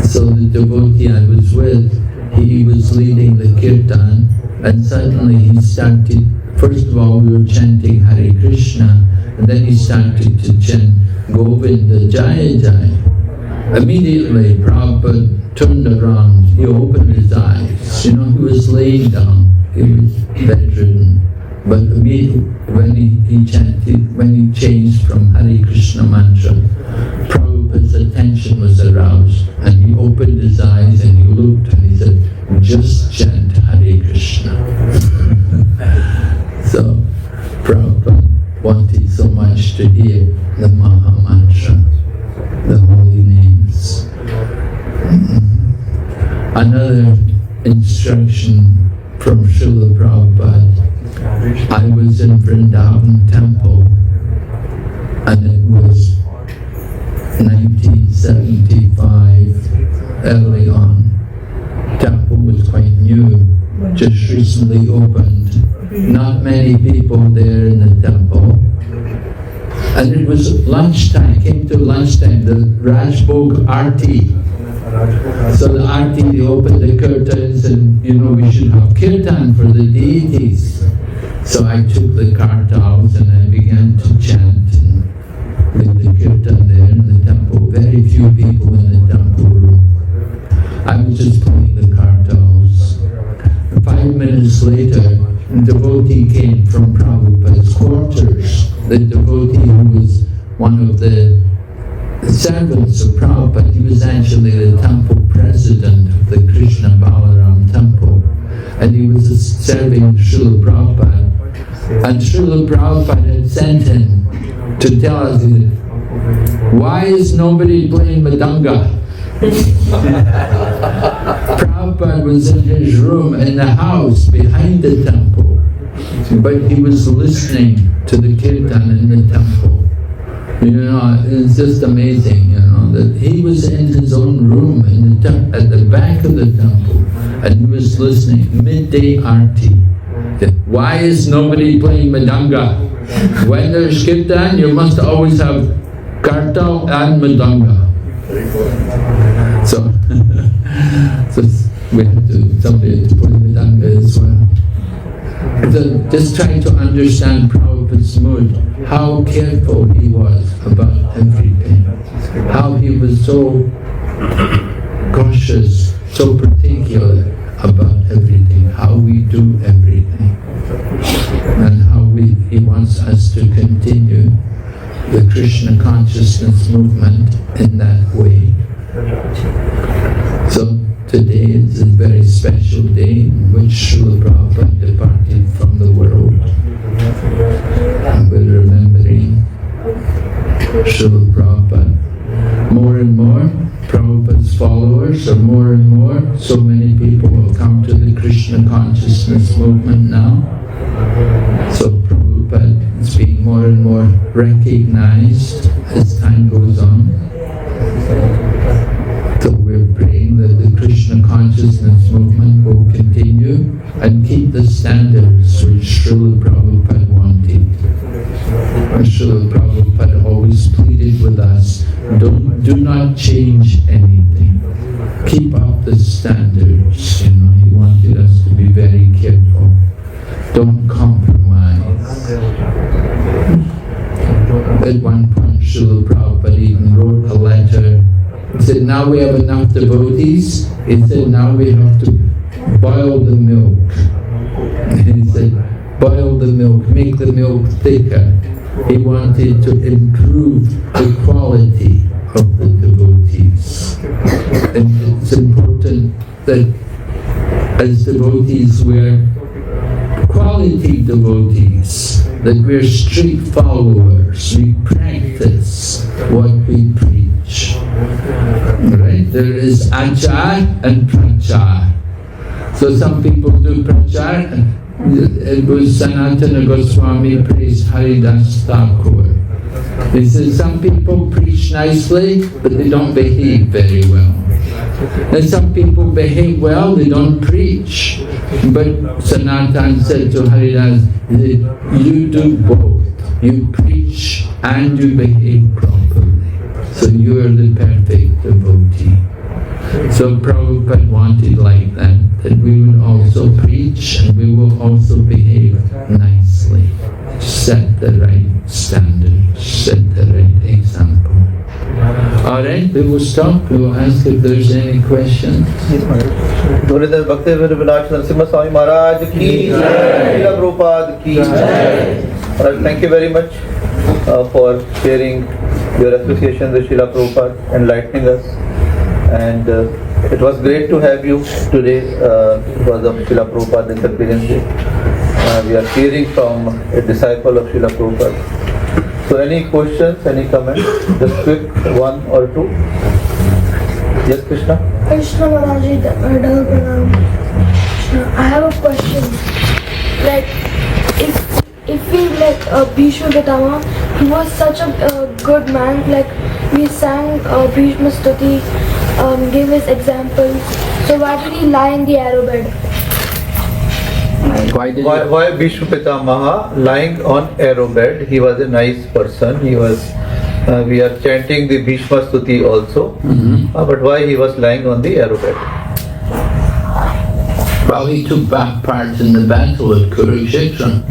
So the devotee I was with, he was leading the kirtan, and suddenly he started, first of all we were chanting Hare Krishna, and then he started to chant Govinda Jaya Jaya. Immediately Prabhupada turned around, he opened his eyes, he was laying down, he was bedridden. But immediately when he chanted, when he changed from Hare Krishna mantra, Prabhupada's attention was aroused, and he opened his eyes and he looked and he said, just chant Hare Krishna. So Prabhupada wanted so much to hear the Maha Mantra, the holy names. Another instruction from Srila Prabhupada. I was in Vrindavan temple, and it was 1975, early on. Temple was quite new, just recently opened. Not many people there in the temple. And it was lunchtime, came to lunchtime, the Rajbhog Arti. So the Arti, they opened the curtains and, we should have kirtan for the deities. So I took the kartals and I began to chant with the kirtan there in the temple. Very few people in the temple room. I was just playing the kartals. 5 minutes later, a devotee came from Prabhupada's quarters. The devotee who was one of the servants of Prabhupada, he was actually the temple president of the Krishna Balaram temple. And he was serving Srila Prabhupada. And Srila Prabhupada had sent him to tell us, why is nobody playing Madanga? Prabhupada was in his room in the house behind the temple, but he was listening to the kirtan in the temple. You know, it's just amazing, you know, that he was in his own room in the at the back of the temple, and he was listening, midday arti. Why is nobody playing Madanga? When there's kirtan, you must always have kartal and Madanga. So, so we have somebody to play Madanga as well. So just trying to understand Prabhupada's mood, how careful he was about everything, how he was so cautious, so particular about everything, how we do everything, and how he wants us to continue the Krishna consciousness movement in that way. So today is a very special day in which Srila Prabhupada departed from the world. And we're remembering Srila Prabhupada. More and more, Prabhupada's followers are more and more. So many people have come to the Krishna consciousness movement now. So Prabhupada is being more and more recognized as time goes on. So we're praying that the Krishna consciousness movement will continue and keep the standards which Srila Prabhupada wanted. And Srila Prabhupada always pleaded with us, do not change anything. Keep up the standards. You know, he wanted us to be very careful. Don't compromise. At one point, Srila Prabhupada even wrote a letter. He said, now we have enough devotees. He said, now we have to boil the milk. He said, boil the milk, make the milk thicker. He wanted to improve the quality of the devotees. And it's important that as devotees we're quality devotees, that we're strict followers, we practice what we preach. Right? There is achar and prachar. So some people do prachar, and it was Sanatana Goswami praised Haridas Thakur. He says some people preach nicely, but they don't behave very well. And some people behave well, they don't preach. But Sanatan said to Haridas, you do both. You preach and you behave properly. So you are the perfect devotee. So Prabhupada wanted like that we would also preach and we will also behave nicely. Set the right standards, set the right example. Alright, we will stop. We will ask if there's any questions. Damodardesh Bhakti Vilash Narasimha Swami Maharaj ki Jai, Srila Prabhupada ki Jai. Thank you very much for sharing your association with Srila Prabhupada, enlightening us. And it was great to have you today because of Srila Prabhupada's disappearance day. We are hearing from a disciple of Srila Prabhupada. So any questions, any comments? Just quick, one or two. Yes, Krishna? Krishna Maharaji, I have a question. Like, if we Bhishma Pitama, he was such a good man. Like, we sang Bhishma Stuti, gave his examples. So why did he lie in the arrow bed? Why Bhishma Pitamaha lying on arrow bed? He was a nice person. He was. We are chanting the Bhishma Stuti also. But why he was lying on the arrow bed? Well, he took part in the battle at Kurukshetra.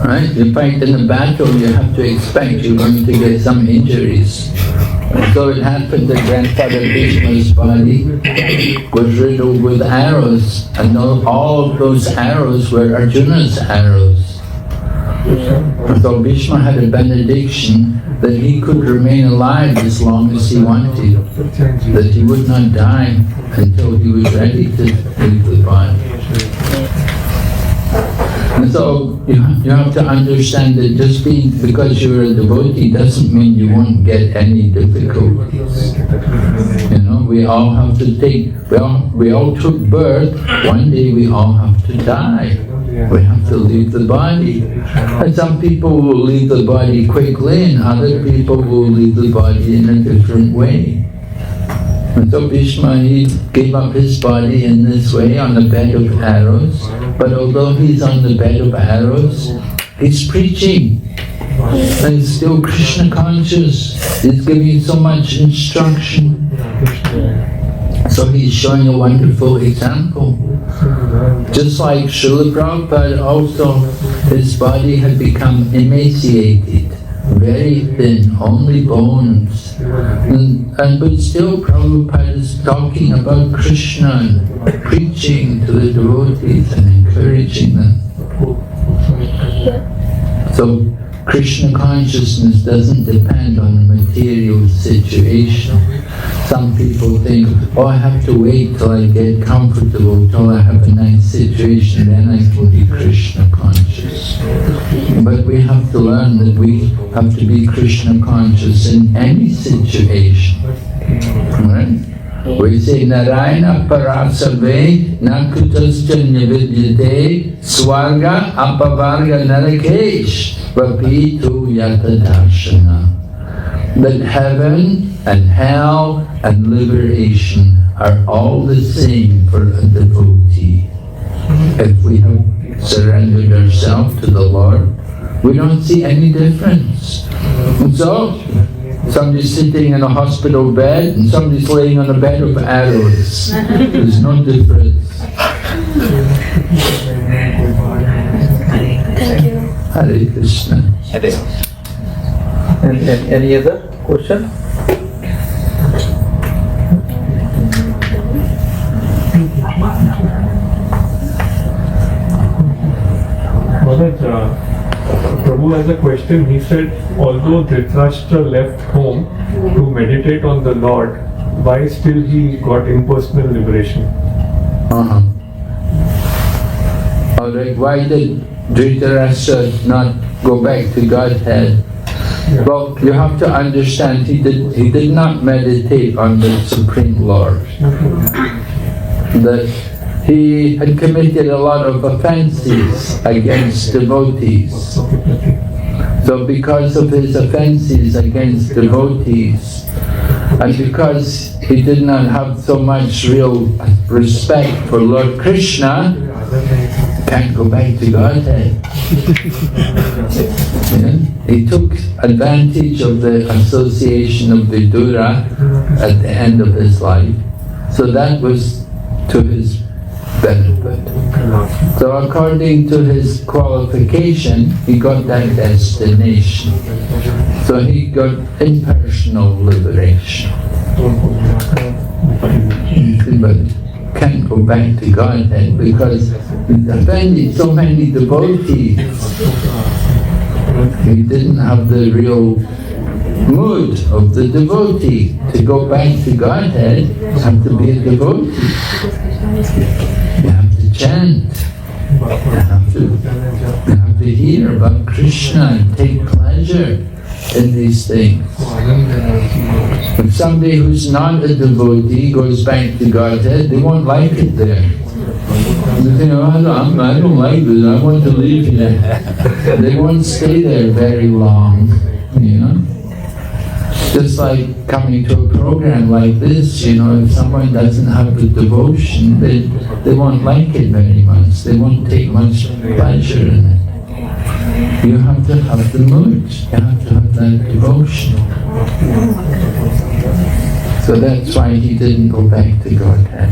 Right? You fight in a battle, you have to expect you're going to get some injuries. And so it happened that Grandfather Bhishma's body was riddled with arrows, and all of those arrows were Arjuna's arrows. And so Bhishma had a benediction that he could remain alive as long as he wanted, that he would not die until he was ready to leave the body. And so you have to understand that just because you're a devotee doesn't mean you won't get any difficulties. You know, we all have to we all took birth. One day we all have to die. We have to leave the body. And some people will leave the body quickly and other people will leave the body in a different way. And so Bhishma, he gave up his body in this way on the bed of arrows. But although he's on the bed of arrows, he's preaching. And he's still Krishna conscious. He's giving so much instruction. So he's showing a wonderful example. Just like Srila Prabhupada also, his body had become emaciated, very thin, only bones. But still Prabhupada is talking about Krishna and preaching to the devotees and encouraging them. So Krishna consciousness doesn't depend on the material situation. Some people think, oh, I have to wait till I get comfortable, till I have a nice situation, then I can be Krishna conscious. But we have to learn that we have to be Krishna conscious in any situation. Right? We say, Narayana parasave nakutascha nividyate swarga apavarga narakesh vapitu yatadarshana. That heaven and hell and liberation are all the same for a devotee. If we have surrendered ourselves to the Lord, we don't see any difference. And so, somebody's sitting in a hospital bed and somebody's laying on a bed of arrows. There's no difference. Thank you. Hare Krishna. And any other question? Prabhu has a question. He said, although Dhritarashtra left home to meditate on the Lord, why still he got impersonal liberation? Alright, why did Dhritarashtra not go back to Godhead? Yeah. Well, you have to understand, he did not meditate on the Supreme Lord. That he had committed a lot of offences against devotees. So because of his offences against devotees, and because he did not have so much real respect for Lord Krishna, can't go back to Godhead. He took advantage of the association of Vidura at the end of his life, so that was to his benefit. So according to his qualification, he got that destination. So he got impersonal liberation. But can't go back to Godhead because he offended so many devotees. He didn't have the real mood of the devotee. To go back to Godhead, you have to be a devotee. You have to chant. You have to hear about Krishna and take pleasure in these things. If somebody who's not a devotee goes back to Godhead, they won't like it there. They think, oh, I don't like this, I want to leave here. They won't stay there very long, you know. Just like coming to a program like this, you know, if someone doesn't have the devotion, they won't like it very much. They won't take much pleasure in it. You have to have the mood. You have to have that devotion. So that's why he didn't go back to Godhead.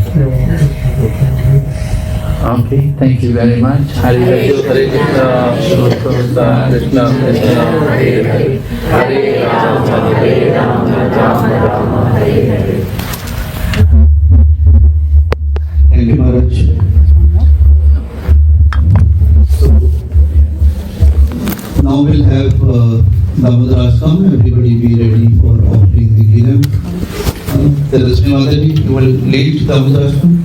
Okay, thank you very much. Hare Krishna, Hare Krishna, Krishna Krishna, Hare Hare, Hare Rama, Hare Rama, Rama Rama, Hare Hare. Thank you, Maharaj. Now we'll have Damodardesh come. Everybody be ready for offering the Gilam. Narasimha Swami, you will lead Damodardesh.